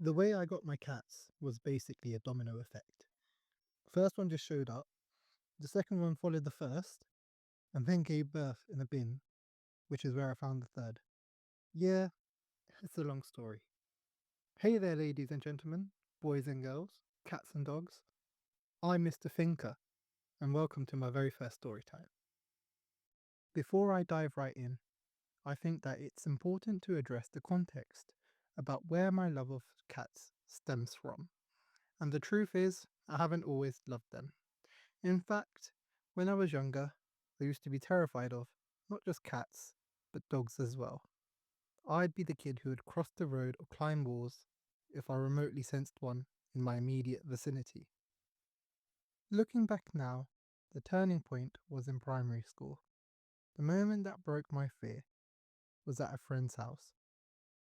The way I got my cats was basically a domino effect. First one just showed up, the second one followed the first, and then gave birth in a bin, which is where I found the third. Yeah, it's a long story. Hey there, ladies and gentlemen, boys and girls, cats and dogs. I'm Mr. Thinker, and welcome to my very first story time. Before I dive right in, I think that it's important to address the context about where my love of cats stems from. And the truth is, I haven't always loved them. In fact, when I was younger, I used to be terrified of not just cats, but dogs as well. I'd be the kid who would cross the road or climb walls if I remotely sensed one in my immediate vicinity. Looking back now, the turning point was in primary school. The moment that broke my fear was at a friend's house,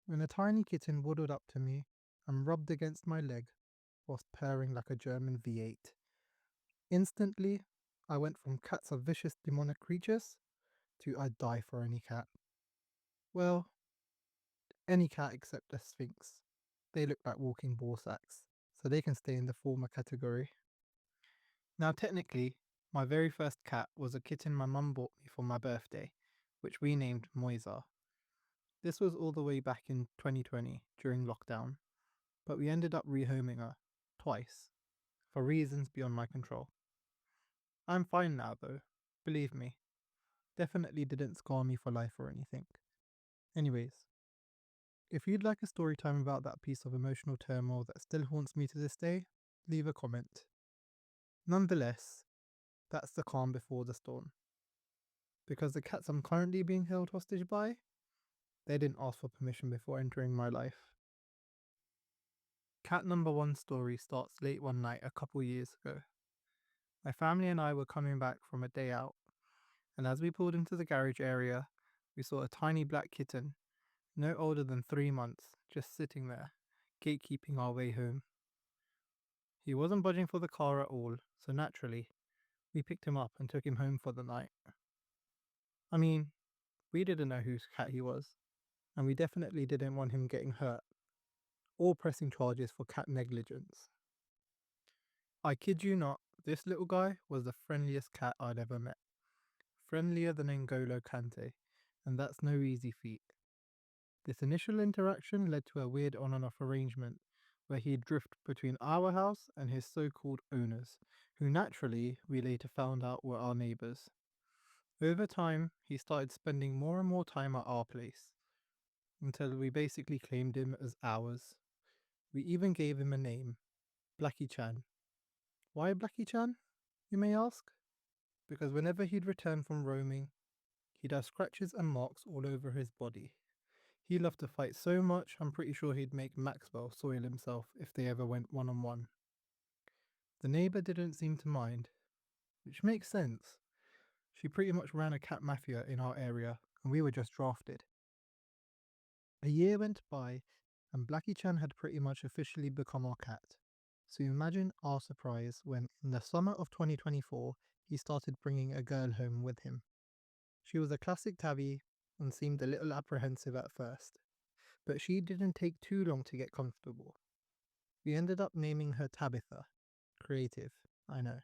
when a tiny kitten waddled up to me and rubbed against my leg whilst purring like a German V8. Instantly, I went from cats are vicious demonic creatures to I'd die for any cat. Well, any cat except a sphinx. They look like walking ball sacks, so they can stay in the former category. Now, technically, my very first cat was a kitten my mum bought me for my birthday, which we named Moisa. This was all the way back in 2020 during lockdown, but we ended up rehoming her twice for reasons beyond my control. I'm fine now, though, believe me. Definitely didn't scar me for life or anything. Anyways, if you'd like a story time about that piece of emotional turmoil that still haunts me to this day, leave a comment. Nonetheless, that's the calm before the storm. Because the cats I'm currently being held hostage by, they didn't ask for permission before entering my life. Cat number one story starts late one night a couple years ago. My family and I were coming back from a day out, and as we pulled into the garage area, we saw a tiny black kitten, no older than 3 months, just sitting there, gatekeeping our way home. He wasn't budging for the car at all, so naturally, we picked him up and took him home for the night. I mean, we didn't know whose cat he was, and we definitely didn't want him getting hurt or pressing charges for cat negligence. I kid you not, this little guy was the friendliest cat I'd ever met. Friendlier than N'Golo Kante, and that's no easy feat. This initial interaction led to a weird on and off arrangement where he'd drift between our house and his so-called owners, who naturally we later found out were our neighbours. Over time, he started spending more and more time at our place, until we basically claimed him as ours. We even gave him a name, Blackie Chan. Why Blackie Chan, you may ask? Because whenever he'd return from roaming, he'd have scratches and marks all over his body. He loved to fight so much, I'm pretty sure he'd make Maxwell soil himself if they ever went one-on-one. The neighbour didn't seem to mind, which makes sense. She pretty much ran a cat mafia in our area, and we were just drafted. A year went by, and Blackie Chan had pretty much officially become our cat. So imagine our surprise when, in the summer of 2024, he started bringing a girl home with him. She was a classic tabby and seemed a little apprehensive at first, but she didn't take too long to get comfortable. We ended up naming her Tabitha. Creative, I know.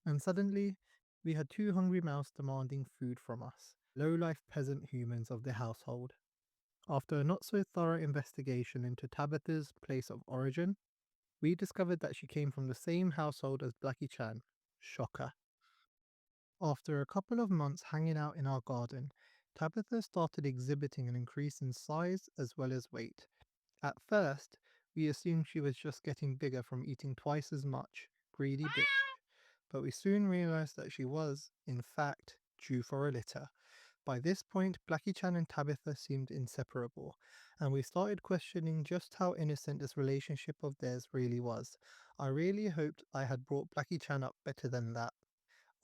And suddenly, we had two hungry mouths demanding food from us, low-life peasant humans of the household. After a not-so-thorough investigation into Tabitha's place of origin, we discovered that she came from the same household as Blackie Chan. Shocker. After a couple of months hanging out in our garden, Tabitha started exhibiting an increase in size as well as weight. At first, we assumed she was just getting bigger from eating twice as much, greedy bitch. But we soon realized that she was, in fact, due for a litter. By this point, Blackie Chan and Tabitha seemed inseparable, and we started questioning just how innocent this relationship of theirs really was. I really hoped I had brought Blackie Chan up better than that.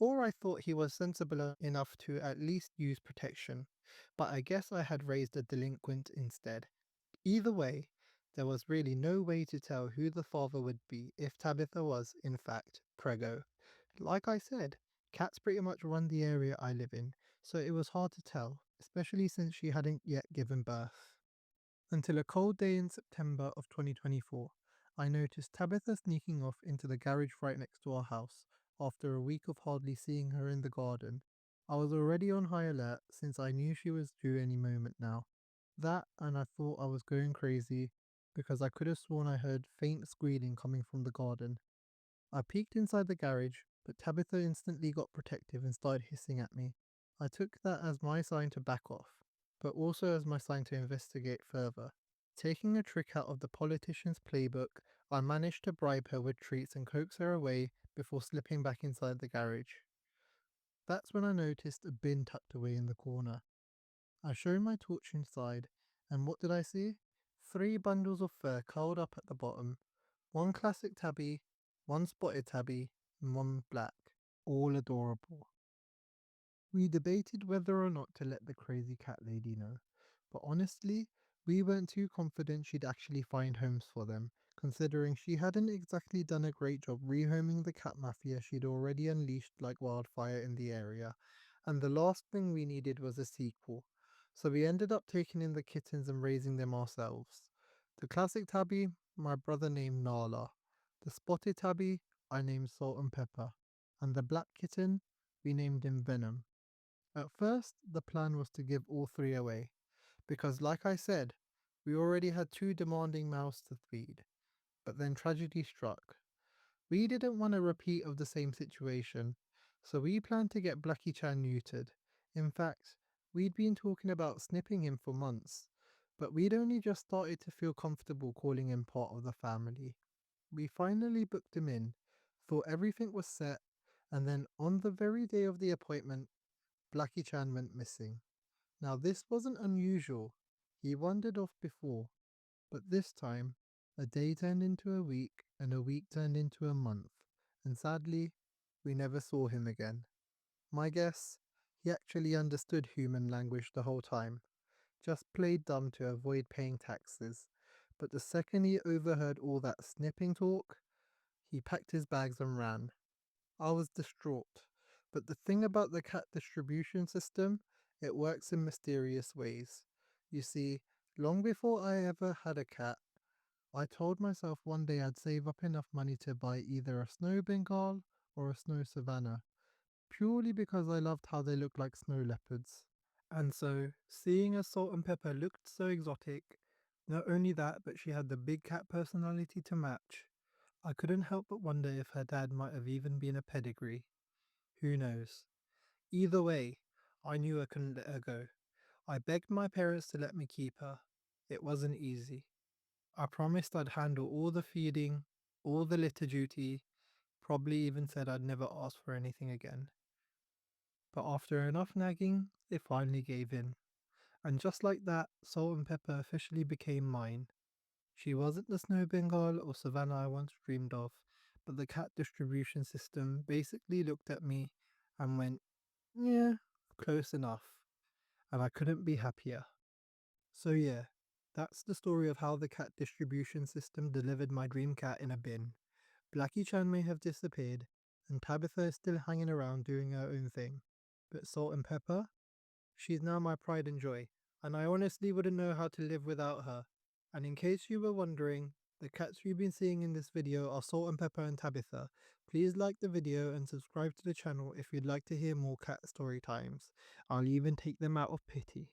Or I thought he was sensible enough to at least use protection, but I guess I had raised a delinquent instead. Either way, there was really no way to tell who the father would be if Tabitha was, in fact, preggo. Like I said, cats pretty much run the area I live in, so it was hard to tell, especially since she hadn't yet given birth. Until a cold day in September of 2024, I noticed Tabitha sneaking off into the garage right next to our house after a week of hardly seeing her in the garden. I was already on high alert since I knew she was due any moment now. That, and I thought I was going crazy because I could have sworn I heard faint squealing coming from the garden. I peeked inside the garage, but Tabitha instantly got protective and started hissing at me. I took that as my sign to back off, but also as my sign to investigate further. Taking a trick out of the politician's playbook, I managed to bribe her with treats and coax her away before slipping back inside the garage. That's when I noticed a bin tucked away in the corner. I shone my torch inside, and what did I see? Three bundles of fur curled up at the bottom, one classic tabby, one spotted tabby, and one black, all adorable. We debated whether or not to let the crazy cat lady know, but honestly, we weren't too confident she'd actually find homes for them, considering she hadn't exactly done a great job rehoming the cat mafia she'd already unleashed like wildfire in the area, and the last thing we needed was a sequel. So we ended up taking in the kittens and raising them ourselves. The classic tabby, my brother named Nala. The spotted tabby, I named Salt and Pepper. And the black kitten, we named him Venom. At first, the plan was to give all three away, because, like I said, we already had two demanding mouths to feed. But then tragedy struck. We didn't want a repeat of the same situation, so we planned to get Blackie Chan neutered. In fact, we'd been talking about snipping him for months, but we'd only just started to feel comfortable calling him part of the family. We finally booked him in, thought everything was set, and then on the very day of the appointment, Blackie Chan went missing. Now, this wasn't unusual. He wandered off before, but this time, a day turned into a week, and a week turned into a month, and sadly, we never saw him again. My guess, he actually understood human language the whole time, just played dumb to avoid paying taxes. But the second he overheard all that snipping talk, he packed his bags and ran. I was distraught. But the thing about the cat distribution system, it works in mysterious ways. You see, long before I ever had a cat, I told myself one day I'd save up enough money to buy either a snow Bengal or a snow savannah, purely because I loved how they looked like snow leopards. And so, seeing as Salt and Pepper looked so exotic, not only that, but she had the big cat personality to match, I couldn't help but wonder if her dad might have even been a pedigree. Who knows? Either way, I knew I couldn't let her go. I begged my parents to let me keep her. It wasn't easy. I promised I'd handle all the feeding, all the litter duty, probably even said I'd never ask for anything again. But after enough nagging, they finally gave in. And just like that, Salt and Pepper officially became mine. She wasn't the Snow Bengal or Savannah I once dreamed of, but the cat distribution system basically looked at me and went, yeah, close enough. And I couldn't be happier. So, yeah, that's the story of how the cat distribution system delivered my dream cat in a bin. Blackie Chan may have disappeared, and Tabitha is still hanging around doing her own thing. But Salt and Pepper? She's now my pride and joy, and I honestly wouldn't know how to live without her. And in case you were wondering, the cats you've been seeing in this video are Salt and Pepper and Tabitha. Please like the video and subscribe to the channel if you'd like to hear more cat story times. I'll even take them out of pity.